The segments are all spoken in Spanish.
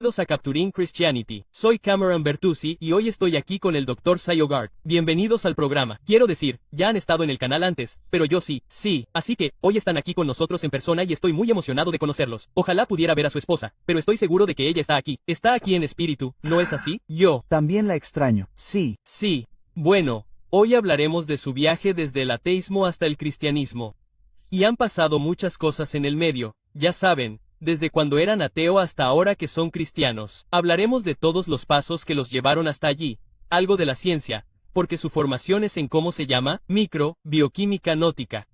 Bienvenidos a Capturing Christianity. Soy Cameron Bertuzzi y hoy estoy aquí con el Dr. Sayogard. Bienvenidos al programa. Quiero decir, ya han estado en el canal antes, pero yo sí. Así que, hoy están aquí con nosotros en persona y estoy muy emocionado de conocerlos. Ojalá pudiera ver a su esposa, pero estoy seguro de que ella está aquí. Está aquí en espíritu, ¿no es así? Yo también la extraño. Sí. Bueno, hoy hablaremos de su viaje desde el ateísmo hasta el cristianismo. Y han pasado muchas cosas en el medio, ya saben. Desde cuando eran ateo hasta ahora que son cristianos. Hablaremos de todos los pasos que los llevaron hasta allí, algo de la ciencia, porque su formación es en cómo se llama, bioquímica nótica.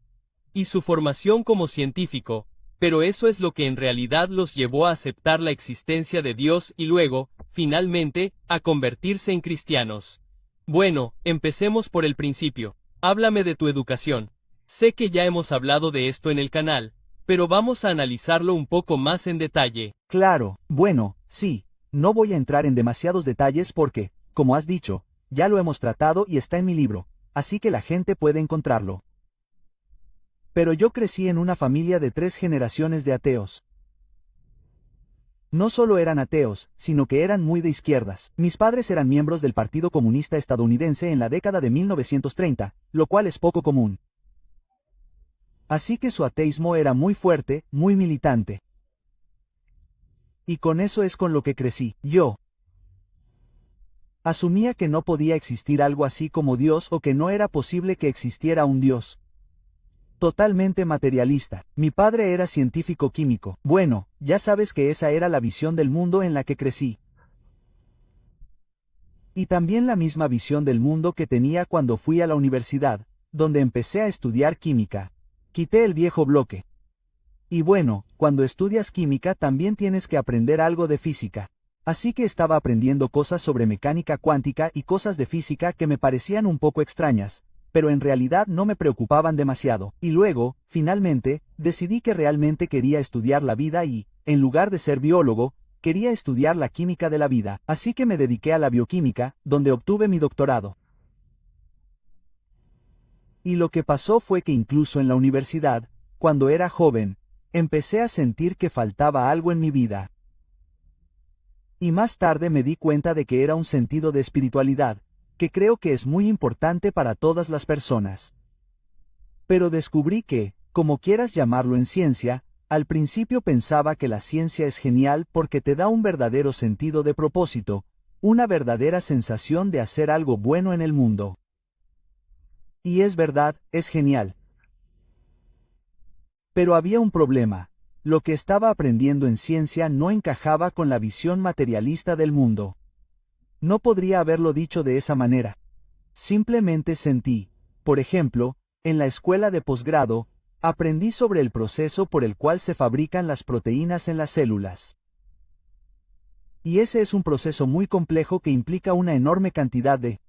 Y su formación como científico, pero eso es lo que en realidad los llevó a aceptar la existencia de Dios y luego, finalmente, a convertirse en cristianos. Bueno, empecemos por el principio. Háblame de tu educación. Sé que ya hemos hablado de esto en el canal, pero vamos a analizarlo un poco más en detalle. Claro, bueno, sí, no voy a entrar en demasiados detalles porque, como has dicho, ya lo hemos tratado y está en mi libro, así que la gente puede encontrarlo. Pero yo crecí en una familia de 3 generaciones de ateos. No solo eran ateos, sino que eran muy de izquierdas. Mis padres eran miembros del Partido Comunista Estadounidense en la década de 1930, lo cual es poco común. Así que su ateísmo era muy fuerte, muy militante. Y con eso es con lo que crecí. Yo asumía que no podía existir algo así como Dios o que no era posible que existiera un Dios. Totalmente materialista. Mi padre era científico químico. Bueno, ya sabes que esa era la visión del mundo en la que crecí. Y también la misma visión del mundo que tenía cuando fui a la universidad, donde empecé a estudiar química. Quité el viejo bloque. Y bueno, cuando estudias química también tienes que aprender algo de física. Así que estaba aprendiendo cosas sobre mecánica cuántica y cosas de física que me parecían un poco extrañas, pero en realidad no me preocupaban demasiado. Y luego, finalmente, decidí que realmente quería estudiar la vida y, en lugar de ser biólogo, quería estudiar la química de la vida. Así que me dediqué a la bioquímica, donde obtuve mi doctorado. Y lo que pasó fue que incluso en la universidad, cuando era joven, empecé a sentir que faltaba algo en mi vida. Y más tarde me di cuenta de que era un sentido de espiritualidad, que creo que es muy importante para todas las personas. Pero descubrí que, como quieras llamarlo en ciencia, al principio pensaba que la ciencia es genial porque te da un verdadero sentido de propósito, una verdadera sensación de hacer algo bueno en el mundo. Y es verdad, es genial. Pero había un problema. Lo que estaba aprendiendo en ciencia no encajaba con la visión materialista del mundo. No podría haberlo dicho de esa manera. Simplemente sentí, por ejemplo, en la escuela de posgrado, aprendí sobre el proceso por el cual se fabrican las proteínas en las células. Y ese es un proceso muy complejo que implica una enorme cantidad de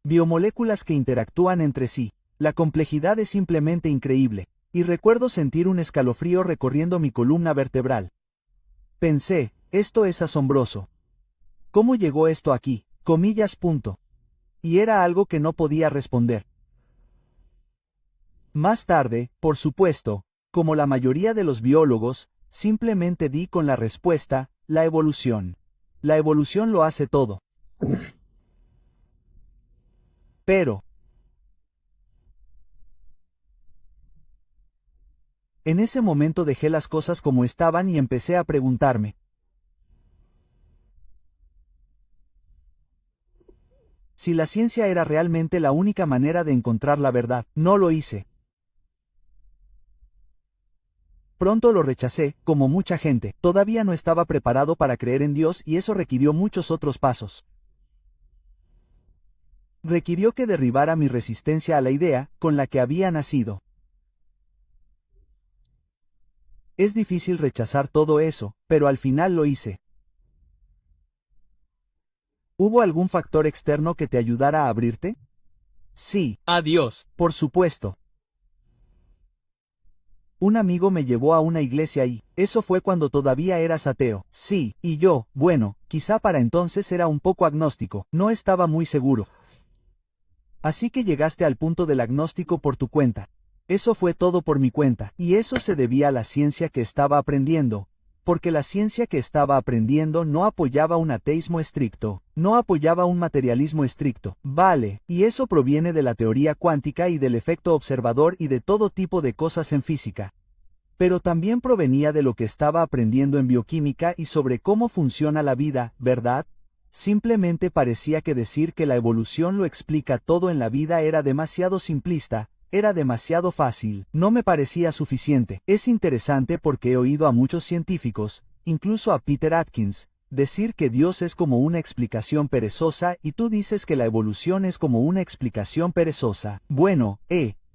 biomoléculas que interactúan entre sí. La complejidad es simplemente increíble, y recuerdo sentir un escalofrío recorriendo mi columna vertebral. Pensé, esto es asombroso. ¿Cómo llegó esto aquí? Comillas. Y era algo que no podía responder. Más tarde, por supuesto, como la mayoría de los biólogos, simplemente di con la respuesta, la evolución. La evolución lo hace todo. Pero en ese momento dejé las cosas como estaban y empecé a preguntarme. Si la ciencia era realmente la única manera de encontrar la verdad, no lo hice. Pronto lo rechacé, como mucha gente. Todavía no estaba preparado para creer en Dios y eso requirió muchos otros pasos. Requirió que derribara mi resistencia a la idea, con la que había nacido. Es difícil rechazar todo eso, pero al final lo hice. ¿Hubo algún factor externo que te ayudara a abrirte? Sí. Adiós. Por supuesto. Un amigo me llevó a una iglesia y, eso fue cuando todavía eras ateo. Sí, y yo, bueno, quizá para entonces era un poco agnóstico, no estaba muy seguro. Así que llegaste al punto del agnóstico por tu cuenta. Eso fue todo por mi cuenta, y eso se debía a la ciencia que estaba aprendiendo, porque la ciencia que estaba aprendiendo no apoyaba un ateísmo estricto, no apoyaba un materialismo estricto, vale, y eso proviene de la teoría cuántica y del efecto observador y de todo tipo de cosas en física. Pero también provenía de lo que estaba aprendiendo en bioquímica y sobre cómo funciona la vida, ¿verdad? Simplemente parecía que decir que la evolución lo explica todo en la vida era demasiado simplista, era demasiado fácil, no me parecía suficiente. Es interesante porque he oído a muchos científicos, incluso a Peter Atkins, decir que Dios es como una explicación perezosa y tú dices que la evolución es como una explicación perezosa. Bueno,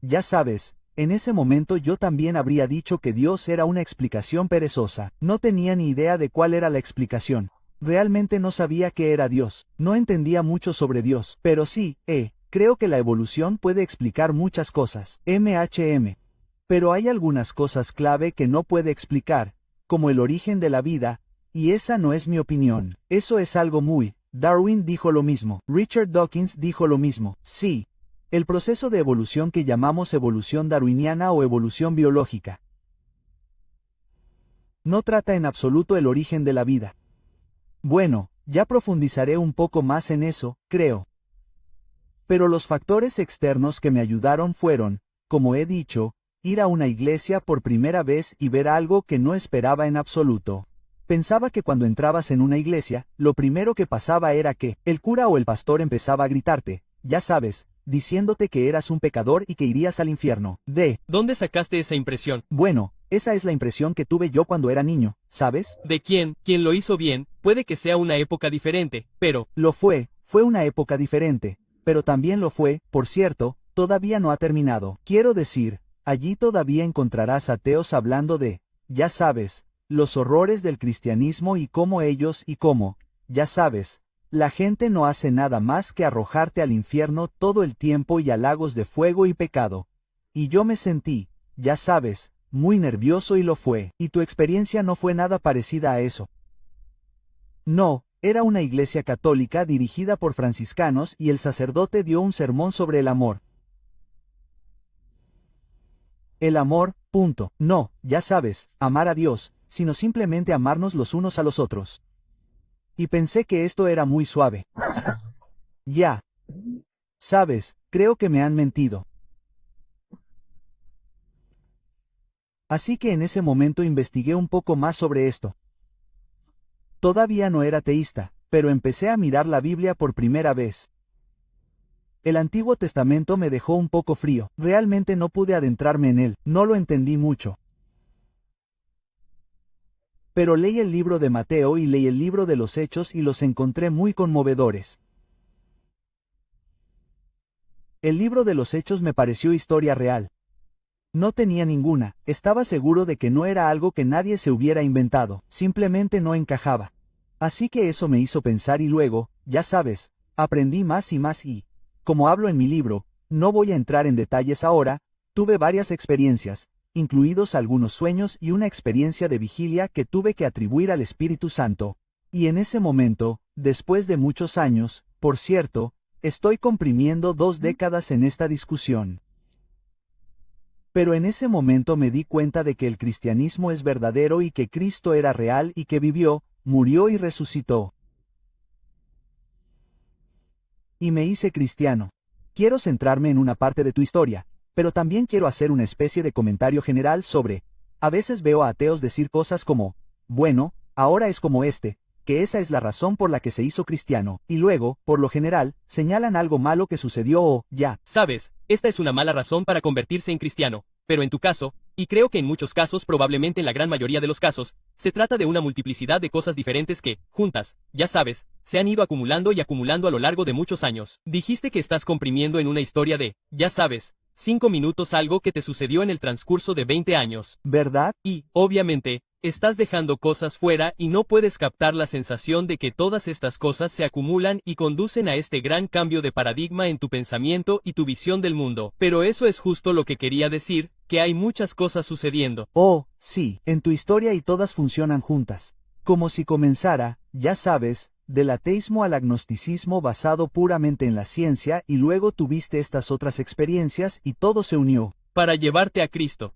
ya sabes, en ese momento yo también habría dicho que Dios era una explicación perezosa. No tenía ni idea de cuál era la explicación. Realmente no sabía qué era Dios. No entendía mucho sobre Dios. Pero sí, creo que la evolución puede explicar muchas cosas. Pero hay algunas cosas clave que no puede explicar, como el origen de la vida, y esa no es mi opinión. Eso es algo muy... Darwin dijo lo mismo. Richard Dawkins dijo lo mismo. Sí. El proceso de evolución que llamamos evolución darwiniana o evolución biológica no trata en absoluto el origen de la vida. Bueno, ya profundizaré un poco más en eso, creo. Pero los factores externos que me ayudaron fueron, como he dicho, ir a una iglesia por primera vez y ver algo que no esperaba en absoluto. Pensaba que cuando entrabas en una iglesia, lo primero que pasaba era que el cura o el pastor empezaba a gritarte, ya sabes, diciéndote que eras un pecador y que irías al infierno. ¿Dónde sacaste esa impresión? Bueno, esa es la impresión que tuve yo cuando era niño, ¿sabes? De quien lo hizo bien, puede que sea una época diferente, pero... Lo fue una época diferente, pero también lo fue, por cierto, todavía no ha terminado. Quiero decir, allí todavía encontrarás ateos hablando de, ya sabes, los horrores del cristianismo y cómo ellos y cómo, ya sabes, la gente no hace nada más que arrojarte al infierno todo el tiempo y a lagos de fuego y pecado. Y yo me sentí, ya sabes, muy nervioso y lo fue. ¿Y tu experiencia no fue nada parecida a eso? No, era una iglesia católica dirigida por franciscanos y el sacerdote dio un sermón sobre el amor. El amor, punto. No, ya sabes, amar a Dios, sino simplemente amarnos los unos a los otros. Y pensé que esto era muy suave. Ya. Sabes, creo que me han mentido. Así que en ese momento investigué un poco más sobre esto. Todavía no era teísta, pero empecé a mirar la Biblia por primera vez. El Antiguo Testamento me dejó un poco frío, realmente no pude adentrarme en él, no lo entendí mucho. Pero leí el libro de Mateo y leí el libro de los Hechos y los encontré muy conmovedores. El libro de los Hechos me pareció historia real. No tenía ninguna, estaba seguro de que no era algo que nadie se hubiera inventado, simplemente no encajaba. Así que eso me hizo pensar y luego, ya sabes, aprendí más y más y, como hablo en mi libro, no voy a entrar en detalles ahora, tuve varias experiencias, incluidos algunos sueños y una experiencia de vigilia que tuve que atribuir al Espíritu Santo. Y en ese momento, después de muchos años, por cierto, estoy comprimiendo 2 décadas en esta discusión. Pero en ese momento me di cuenta de que el cristianismo es verdadero y que Cristo era real y que vivió, murió y resucitó. Y me hice cristiano. Quiero centrarme en una parte de tu historia, pero también quiero hacer una especie de comentario general sobre, a veces veo a ateos decir cosas como, bueno, ahora es como que esa es la razón por la que se hizo cristiano, y luego, por lo general, señalan algo malo que sucedió o, ya. Sabes, esta es una mala razón para convertirse en cristiano, pero en tu caso, y creo que en muchos casos, probablemente en la gran mayoría de los casos, se trata de una multiplicidad de cosas diferentes que, juntas, ya sabes, se han ido acumulando y acumulando a lo largo de muchos años. Dijiste que estás comprimiendo en una historia de, ya sabes, 5 minutos algo que te sucedió en el transcurso de 20 años. ¿Verdad? Y, obviamente, estás dejando cosas fuera y no puedes captar la sensación de que todas estas cosas se acumulan y conducen a este gran cambio de paradigma en tu pensamiento y tu visión del mundo. Pero eso es justo lo que quería decir, que hay muchas cosas sucediendo. Oh, sí, en tu historia y todas funcionan juntas. Como si comenzara, ya sabes, del ateísmo al agnosticismo basado puramente en la ciencia y luego tuviste estas otras experiencias y todo se unió. para llevarte a Cristo.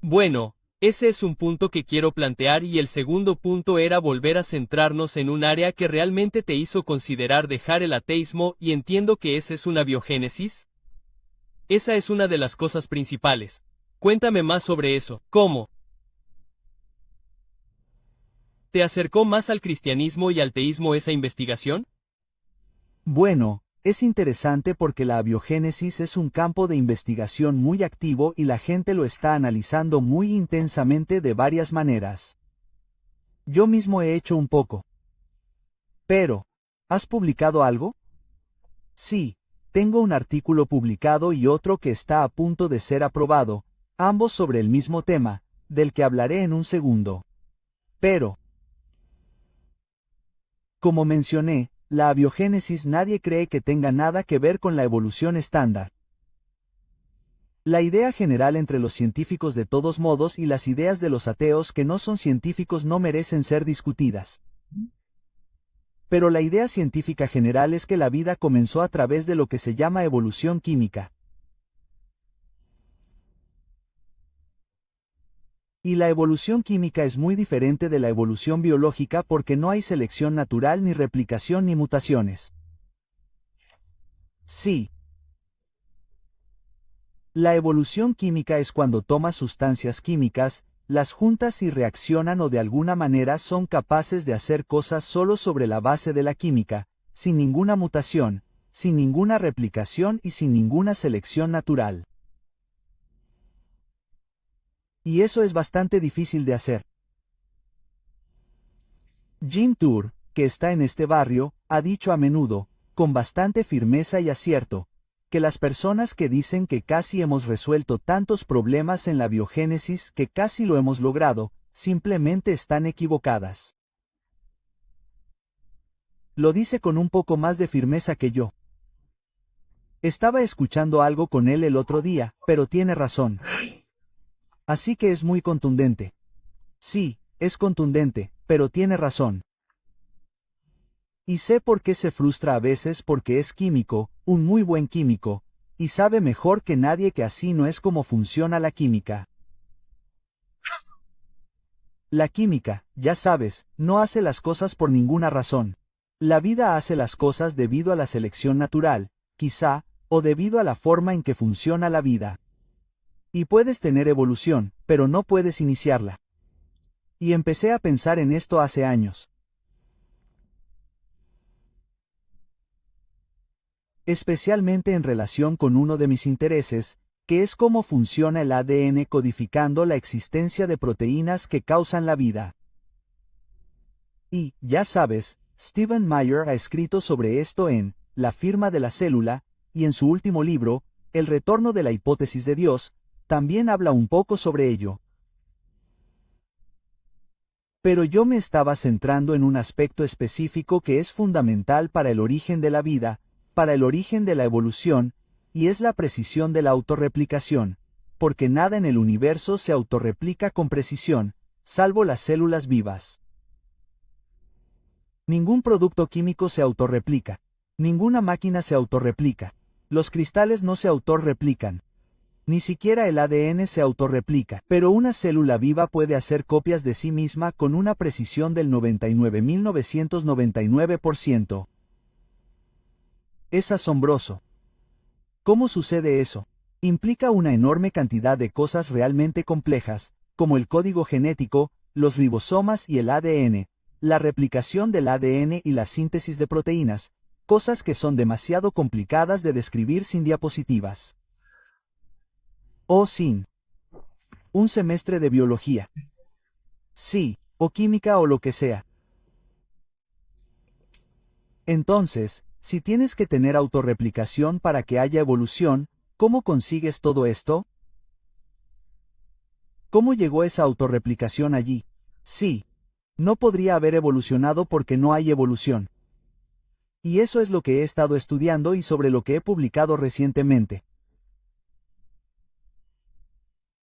Bueno, ese es un punto que quiero plantear y el segundo punto era volver a centrarnos en un área que realmente te hizo considerar dejar el ateísmo y entiendo que esa es una biogénesis. Esa es una de las cosas principales. Cuéntame más sobre eso. ¿Cómo te acercó más al cristianismo y al teísmo esa investigación? Bueno, es interesante porque la abiogénesis es un campo de investigación muy activo y la gente lo está analizando muy intensamente de varias maneras. Yo mismo he hecho un poco. Pero, ¿has publicado algo? Sí, tengo un artículo publicado y otro que está a punto de ser aprobado, ambos sobre el mismo tema, del que hablaré en un segundo. Pero, como mencioné, la abiogénesis nadie cree que tenga nada que ver con la evolución estándar. La idea general entre los científicos de todos modos y las ideas de los ateos que no son científicos no merecen ser discutidas. Pero la idea científica general es que la vida comenzó a través de lo que se llama evolución química. Y la evolución química es muy diferente de la evolución biológica porque no hay selección natural ni replicación ni mutaciones. Sí. La evolución química es cuando tomas sustancias químicas, las juntas y reaccionan o de alguna manera son capaces de hacer cosas solo sobre la base de la química, sin ninguna mutación, sin ninguna replicación y sin ninguna selección natural. Y eso es bastante difícil de hacer. Jim Tour, que está en este barrio, ha dicho a menudo, con bastante firmeza y acierto, que las personas que dicen que casi hemos resuelto tantos problemas en la biogénesis que casi lo hemos logrado, simplemente están equivocadas. Lo dice con un poco más de firmeza que yo. Estaba escuchando algo con él el otro día, pero tiene razón. Así que es muy contundente. Sí, es contundente, pero tiene razón. Y sé por qué se frustra a veces porque es químico, un muy buen químico, y sabe mejor que nadie que así no es como funciona la química. La química, ya sabes, no hace las cosas por ninguna razón. La vida hace las cosas debido a la selección natural, quizá, o debido a la forma en que funciona la vida. Y puedes tener evolución, pero no puedes iniciarla. Y empecé a pensar en esto hace años. Especialmente en relación con uno de mis intereses, que es cómo funciona el ADN codificando la existencia de proteínas que causan la vida. Y, ya sabes, Stephen Meyer ha escrito sobre esto en La firma de la célula, y en su último libro, El retorno de la hipótesis de Dios, también habla un poco sobre ello. Pero yo me estaba centrando en un aspecto específico que es fundamental para el origen de la vida, para el origen de la evolución, y es la precisión de la autorreplicación, porque nada en el universo se autorreplica con precisión, salvo las células vivas. Ningún producto químico se autorreplica. Ninguna máquina se autorreplica. Los cristales no se autorreplican. Ni siquiera el ADN se autorreplica, pero una célula viva puede hacer copias de sí misma con una precisión del 99.999%. Es asombroso. ¿Cómo sucede eso? Implica una enorme cantidad de cosas realmente complejas, como el código genético, los ribosomas y el ADN, la replicación del ADN y la síntesis de proteínas, cosas que son demasiado complicadas de describir sin diapositivas. O sin un semestre de biología. Sí, o química o lo que sea. Entonces, si tienes que tener autorreplicación para que haya evolución, ¿cómo consigues todo esto? ¿Cómo llegó esa autorreplicación allí? Sí. No podría haber evolucionado porque no hay evolución. Y eso es lo que he estado estudiando y sobre lo que he publicado recientemente.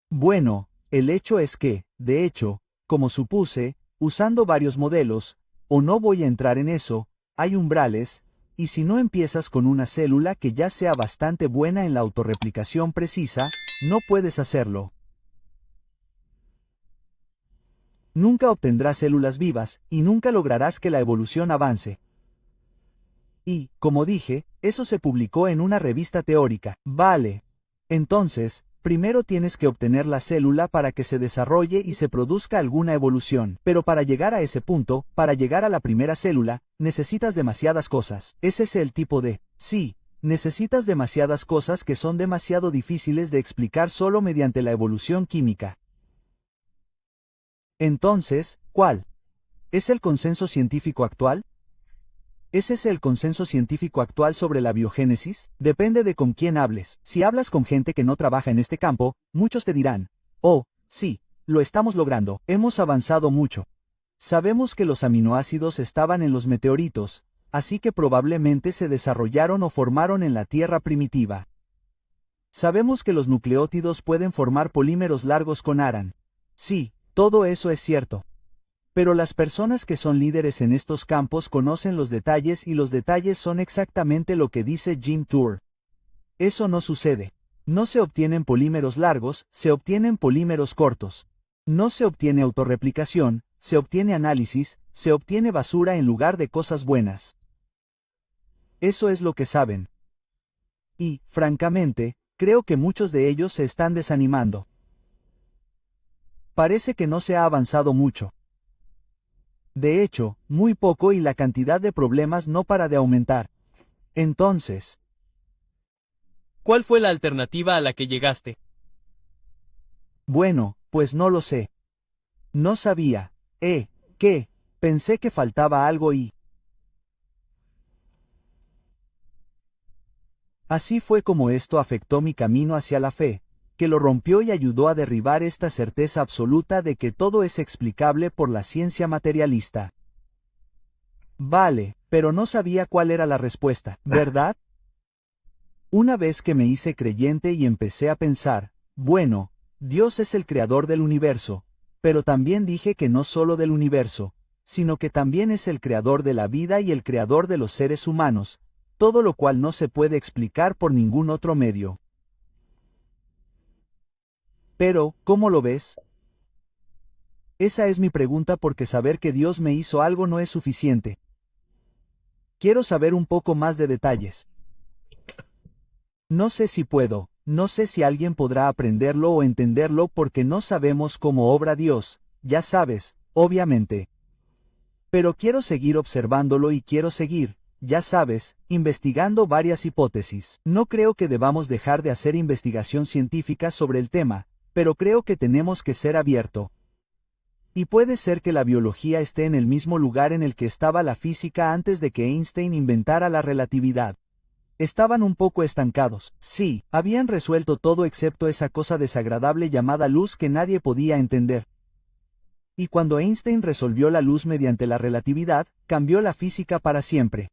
Bueno, el hecho es que, de hecho, como supuse, usando varios modelos, o no voy a entrar en eso, hay umbrales, y si no empiezas con una célula que ya sea bastante buena en la autorreplicación precisa, no puedes hacerlo. Nunca obtendrás células vivas, y nunca lograrás que la evolución avance. Y, como dije, eso se publicó en una revista teórica. Vale. Entonces, primero tienes que obtener la célula para que se desarrolle y se produzca alguna evolución. Pero para llegar a ese punto, para llegar a la primera célula, necesitas demasiadas cosas. Ese es el tipo de... Sí, necesitas demasiadas cosas que son demasiado difíciles de explicar solo mediante la evolución química. Entonces, ¿cuál es el consenso científico actual? ¿Ese es el consenso científico actual sobre la biogénesis? Depende de con quién hables. Si hablas con gente que no trabaja en este campo, muchos te dirán, oh, sí, lo estamos logrando, hemos avanzado mucho. Sabemos que los aminoácidos estaban en los meteoritos, así que probablemente se desarrollaron o formaron en la Tierra primitiva. Sabemos que los nucleótidos pueden formar polímeros largos con ARAN. Sí, todo eso es cierto. Pero las personas que son líderes en estos campos conocen los detalles y los detalles son exactamente lo que dice Jim Tour. Eso no sucede. No se obtienen polímeros largos, se obtienen polímeros cortos. No se obtiene autorreplicación, se obtiene análisis, se obtiene basura en lugar de cosas buenas. Eso es lo que saben. Y, francamente, creo que muchos de ellos se están desanimando. Parece que no se ha avanzado mucho. De hecho, muy poco y la cantidad de problemas no para de aumentar. Entonces, ¿cuál fue la alternativa a la que llegaste? Bueno, pues no lo sé. No sabía. ¿Qué? Pensé que faltaba algo y... Así fue como esto afectó mi camino hacia la fe, que lo rompió y ayudó a derribar esta certeza absoluta de que todo es explicable por la ciencia materialista. Vale, pero no sabía cuál era la respuesta, ¿verdad? Una vez que me hice creyente y empecé a pensar, bueno, Dios es el creador del universo, pero también dije que no solo del universo, sino que también es el creador de la vida y el creador de los seres humanos, todo lo cual no se puede explicar por ningún otro medio. Pero, ¿cómo lo ves? Esa es mi pregunta porque saber que Dios me hizo algo no es suficiente. Quiero saber un poco más de detalles. No sé si puedo, no sé si alguien podrá aprenderlo o entenderlo porque no sabemos cómo obra Dios, ya sabes, obviamente. Pero quiero seguir observándolo y quiero seguir, ya sabes, investigando varias hipótesis. No creo que debamos dejar de hacer investigación científica sobre el tema, pero creo que tenemos que ser abierto. Y puede ser que la biología esté en el mismo lugar en el que estaba la física antes de que Einstein inventara la relatividad. Estaban un poco estancados. Sí, habían resuelto todo excepto esa cosa desagradable llamada luz que nadie podía entender. Y cuando Einstein resolvió la luz mediante la relatividad, cambió la física para siempre.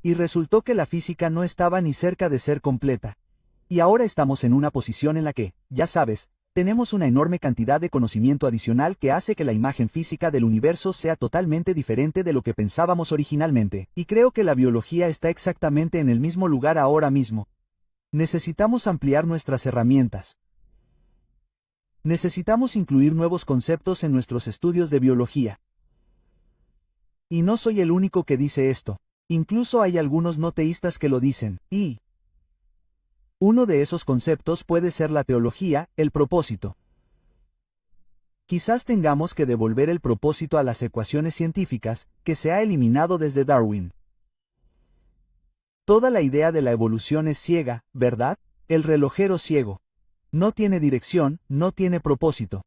Y resultó que la física no estaba ni cerca de ser completa. Y ahora estamos en una posición en la que, ya sabes, tenemos una enorme cantidad de conocimiento adicional que hace que la imagen física del universo sea totalmente diferente de lo que pensábamos originalmente, y creo que la biología está exactamente en el mismo lugar ahora mismo. Necesitamos ampliar nuestras herramientas. Necesitamos incluir nuevos conceptos en nuestros estudios de biología. Y no soy el único que dice esto. Incluso hay algunos no teístas que lo dicen, y uno de esos conceptos puede ser la teología, el propósito. Quizás tengamos que devolver el propósito a las ecuaciones científicas, que se ha eliminado desde Darwin. Toda la idea de la evolución es ciega, ¿verdad? El relojero ciego. No tiene dirección, no tiene propósito.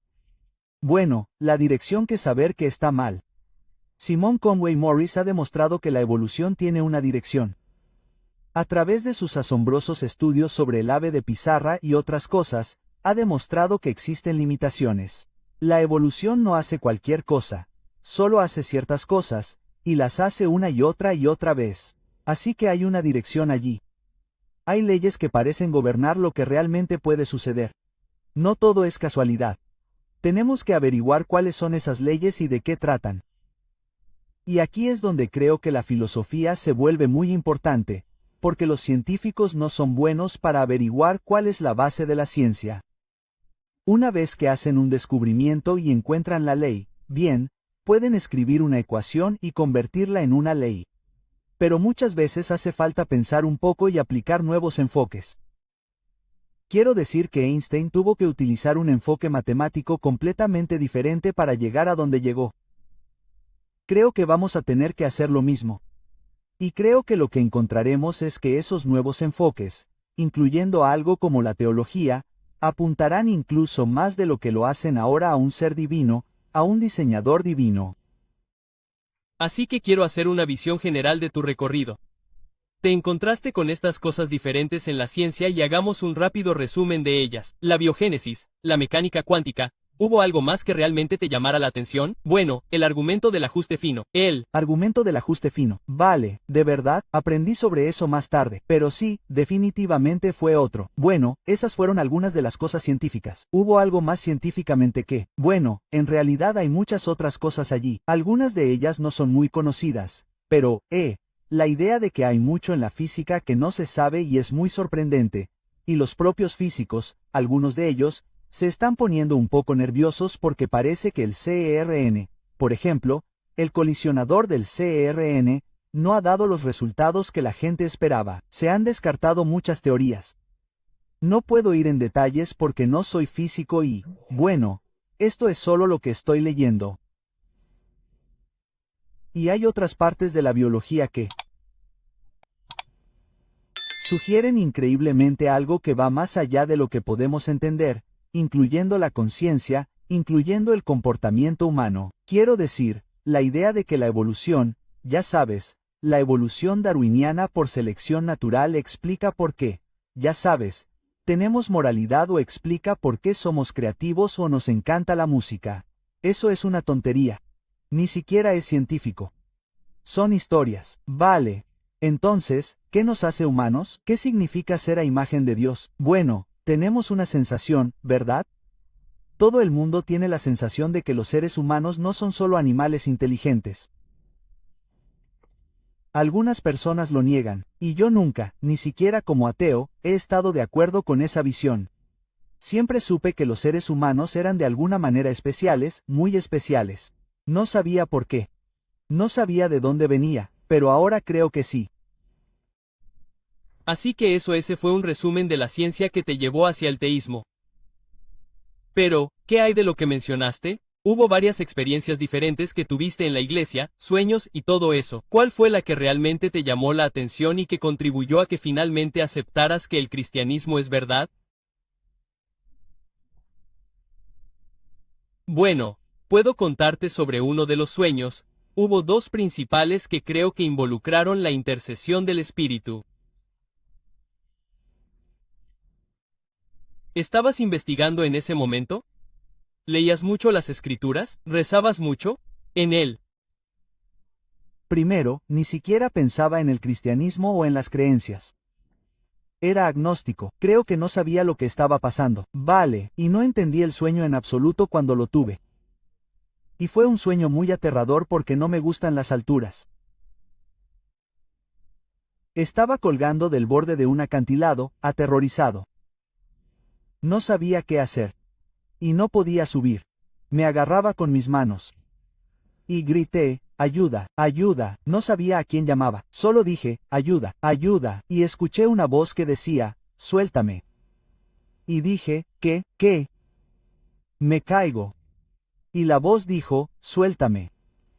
Bueno, la dirección que saber que está mal. Simon Conway Morris ha demostrado que la evolución tiene una dirección. A través de sus asombrosos estudios sobre el ave de pizarra y otras cosas, ha demostrado que existen limitaciones. La evolución no hace cualquier cosa, solo hace ciertas cosas, y las hace una y otra vez. Así que hay una dirección allí. Hay leyes que parecen gobernar lo que realmente puede suceder. No todo es casualidad. Tenemos que averiguar cuáles son esas leyes y de qué tratan. Y aquí es donde creo que la filosofía se vuelve muy importante, porque los científicos no son buenos para averiguar cuál es la base de la ciencia. Una vez que hacen un descubrimiento y encuentran la ley, bien, pueden escribir una ecuación y convertirla en una ley. Pero muchas veces hace falta pensar un poco y aplicar nuevos enfoques. Quiero decir que Einstein tuvo que utilizar un enfoque matemático completamente diferente para llegar a donde llegó. Creo que vamos a tener que hacer lo mismo. Y creo que lo que encontraremos es que esos nuevos enfoques, incluyendo algo como la teología, apuntarán incluso más de lo que lo hacen ahora a un ser divino, a un diseñador divino. Así que quiero hacer una visión general de tu recorrido. Te encontraste con estas cosas diferentes en la ciencia y hagamos un rápido resumen de ellas. La biogénesis, la mecánica cuántica. ¿Hubo algo más que realmente te llamara la atención? Bueno, el argumento del ajuste fino. El argumento del ajuste fino. Vale, de verdad, aprendí sobre eso más tarde. Pero sí, definitivamente fue otro. Bueno, esas fueron algunas de las cosas científicas. ¿Hubo algo más científicamente que? Bueno, en realidad hay muchas otras cosas allí. Algunas de ellas no son muy conocidas. Pero, la idea de que hay mucho en la física que no se sabe y es muy sorprendente. Y los propios físicos, algunos de ellos, se están poniendo un poco nerviosos porque parece que el CERN, por ejemplo, el colisionador del CERN, no ha dado los resultados que la gente esperaba. Se han descartado muchas teorías. No puedo ir en detalles porque no soy físico y, bueno, esto es solo lo que estoy leyendo. Y hay otras partes de la biología que sugieren increíblemente algo que va más allá de lo que podemos entender, incluyendo la conciencia, incluyendo el comportamiento humano. Quiero decir, la idea de que la evolución, ya sabes, la evolución darwiniana por selección natural explica por qué, ya sabes, tenemos moralidad o explica por qué somos creativos o nos encanta la música. Eso es una tontería. Ni siquiera es científico. Son historias. Vale. Entonces, ¿qué nos hace humanos? ¿Qué significa ser a imagen de Dios? Bueno, tenemos una sensación, ¿verdad? Todo el mundo tiene la sensación de que los seres humanos no son solo animales inteligentes. Algunas personas lo niegan, y yo nunca, ni siquiera como ateo, he estado de acuerdo con esa visión. Siempre supe que los seres humanos eran de alguna manera especiales, muy especiales. No sabía por qué. No sabía de dónde venía, pero ahora creo que sí. Así que ese fue un resumen de la ciencia que te llevó hacia el teísmo. Pero, ¿qué hay de lo que mencionaste? Hubo varias experiencias diferentes que tuviste en la iglesia, sueños y todo eso. ¿Cuál fue la que realmente te llamó la atención y que contribuyó a que finalmente aceptaras que el cristianismo es verdad? Bueno, puedo contarte sobre uno de los sueños. Hubo dos principales que creo que involucraron la intercesión del Espíritu. ¿Estabas investigando en ese momento? ¿Leías mucho las Escrituras? ¿Rezabas mucho? En él. Primero, ni siquiera pensaba en el cristianismo o en las creencias. Era agnóstico, creo que no sabía lo que estaba pasando. Vale, y no entendí el sueño en absoluto cuando lo tuve. Y fue un sueño muy aterrador porque no me gustan las alturas. Estaba colgando del borde de un acantilado, aterrorizado. No sabía qué hacer. Y no podía subir. Me agarraba con mis manos. Y grité, ayuda, ayuda, no sabía a quién llamaba, solo dije, ayuda, ayuda, y escuché una voz que decía, suéltame. Y dije, ¿qué? Me caigo. Y la voz dijo, suéltame.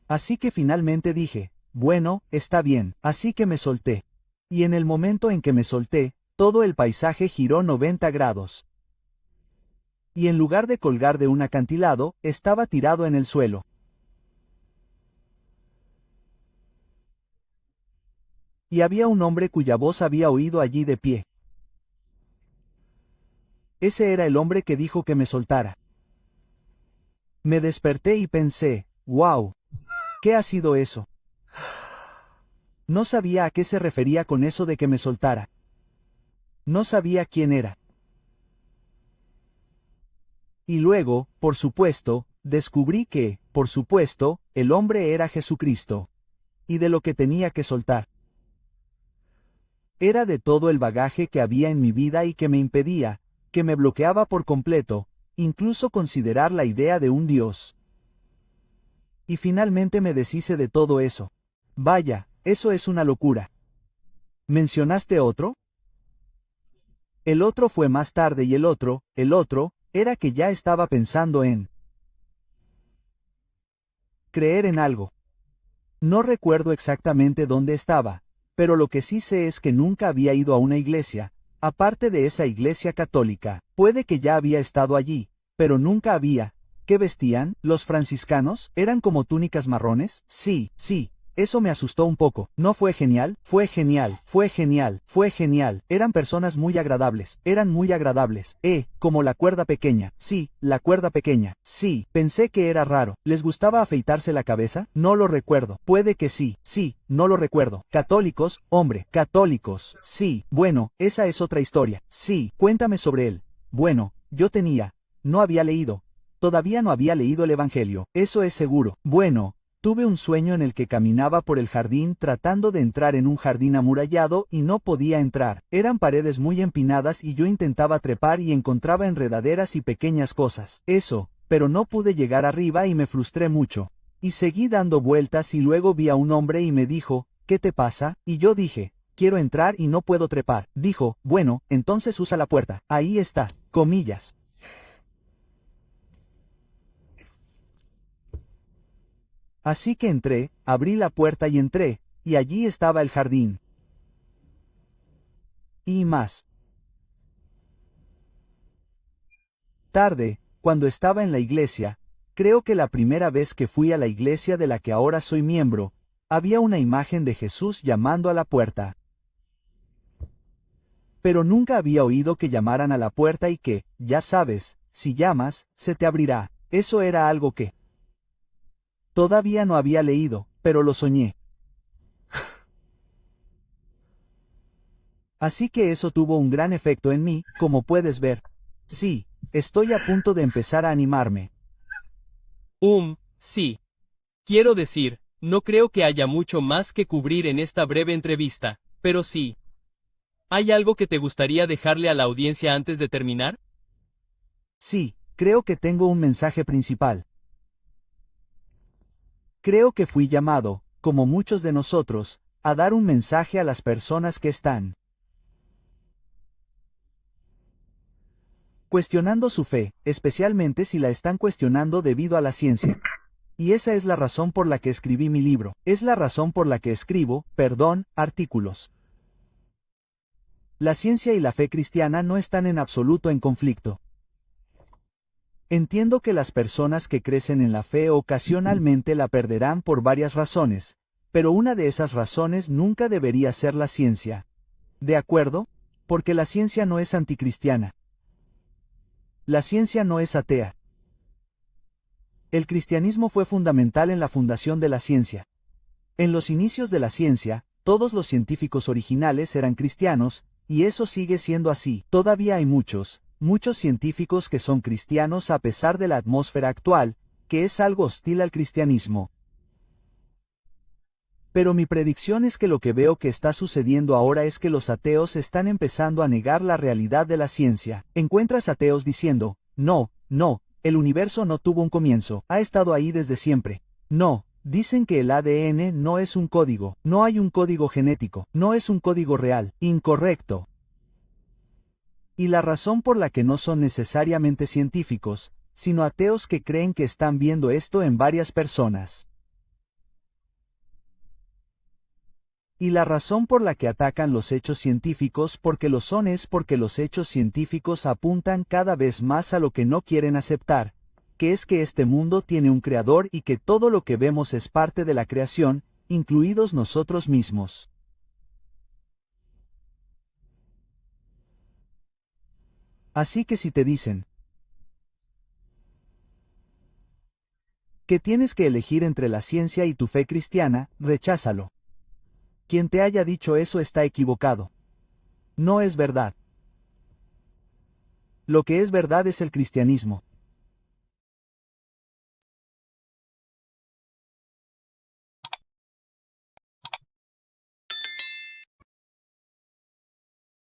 Así que finalmente dije, bueno, está bien, así que me solté. Y en el momento en que me solté, todo el paisaje giró 90 grados. Y en lugar de colgar de un acantilado, estaba tirado en el suelo. Y había un hombre cuya voz había oído allí de pie. Ese era el hombre que dijo que me soltara. Me desperté y pensé, wow, ¿qué ha sido eso? No sabía a qué se refería con eso de que me soltara. No sabía quién era. Y luego, por supuesto, descubrí que, por supuesto, el hombre era Jesucristo. Y de lo que tenía que soltar. Era de todo el bagaje que había en mi vida y que me impedía, que me bloqueaba por completo, incluso considerar la idea de un Dios. Y finalmente me deshice de todo eso. Vaya, eso es una locura. ¿Mencionaste otro? El otro fue más tarde y el otro, era que ya estaba pensando en creer en algo. No recuerdo exactamente dónde estaba, pero lo que sí sé es que nunca había ido a una iglesia, aparte de esa iglesia católica. Puede que ya había estado allí, pero nunca había. ¿Qué vestían? ¿Los franciscanos? ¿Eran como túnicas marrones? Sí, sí. Eso me asustó un poco. ¿No fue genial? Fue genial, fue genial, fue genial. Eran personas muy agradables, eran muy agradables. Como la cuerda pequeña. Sí, la cuerda pequeña. Sí, pensé que era raro. ¿Les gustaba afeitarse la cabeza? No lo recuerdo. Puede que sí, sí, no lo recuerdo. Católicos, hombre, católicos. Sí, bueno, esa es otra historia. Sí, cuéntame sobre él. Bueno, no había leído. Todavía no había leído el Evangelio, eso es seguro. Bueno, tuve un sueño en el que caminaba por el jardín tratando de entrar en un jardín amurallado y no podía entrar. Eran paredes muy empinadas y yo intentaba trepar y encontraba enredaderas y pequeñas cosas. Eso, pero no pude llegar arriba y me frustré mucho. Y seguí dando vueltas y luego vi a un hombre y me dijo, ¿qué te pasa? Y yo dije, quiero entrar y no puedo trepar. Dijo, bueno, entonces usa la puerta. Ahí está, comillas. Así que entré, abrí la puerta y entré, y allí estaba el jardín. Y más tarde, cuando estaba en la iglesia, creo que la primera vez que fui a la iglesia de la que ahora soy miembro, había una imagen de Jesús llamando a la puerta. Pero nunca había oído que llamaran a la puerta y que, ya sabes, si llamas, se te abrirá. Eso era algo que todavía no había leído, pero lo soñé. Así que eso tuvo un gran efecto en mí, como puedes ver. Sí, estoy a punto de empezar a animarme. Sí. Quiero decir, no creo que haya mucho más que cubrir en esta breve entrevista, pero sí. ¿Hay algo que te gustaría dejarle a la audiencia antes de terminar? Sí, creo que tengo un mensaje principal. Creo que fui llamado, como muchos de nosotros, a dar un mensaje a las personas que están cuestionando su fe, especialmente si la están cuestionando debido a la ciencia. Y esa es la razón por la que escribí mi libro, es la razón por la que escribo, artículos. La ciencia y la fe cristiana no están en absoluto en conflicto. Entiendo que las personas que crecen en la fe ocasionalmente la perderán por varias razones, pero una de esas razones nunca debería ser la ciencia. ¿De acuerdo? Porque la ciencia no es anticristiana. La ciencia no es atea. El cristianismo fue fundamental en la fundación de la ciencia. En los inicios de la ciencia, todos los científicos originales eran cristianos, y eso sigue siendo así. Todavía hay muchos científicos que son cristianos a pesar de la atmósfera actual, que es algo hostil al cristianismo. Pero mi predicción es que lo que veo que está sucediendo ahora es que los ateos están empezando a negar la realidad de la ciencia. Encuentras ateos diciendo, no, el universo no tuvo un comienzo, ha estado ahí desde siempre. No, dicen que el ADN no es un código, no hay un código genético, no es un código real, incorrecto. Y la razón por la que no son necesariamente científicos, sino ateos que creen que están viendo esto en varias personas. Y la razón por la que atacan los hechos científicos porque lo son es porque los hechos científicos apuntan cada vez más a lo que no quieren aceptar, que es que este mundo tiene un creador y que todo lo que vemos es parte de la creación, incluidos nosotros mismos. Así que si te dicen que tienes que elegir entre la ciencia y tu fe cristiana, recházalo. Quien te haya dicho eso está equivocado. No es verdad. Lo que es verdad es el cristianismo.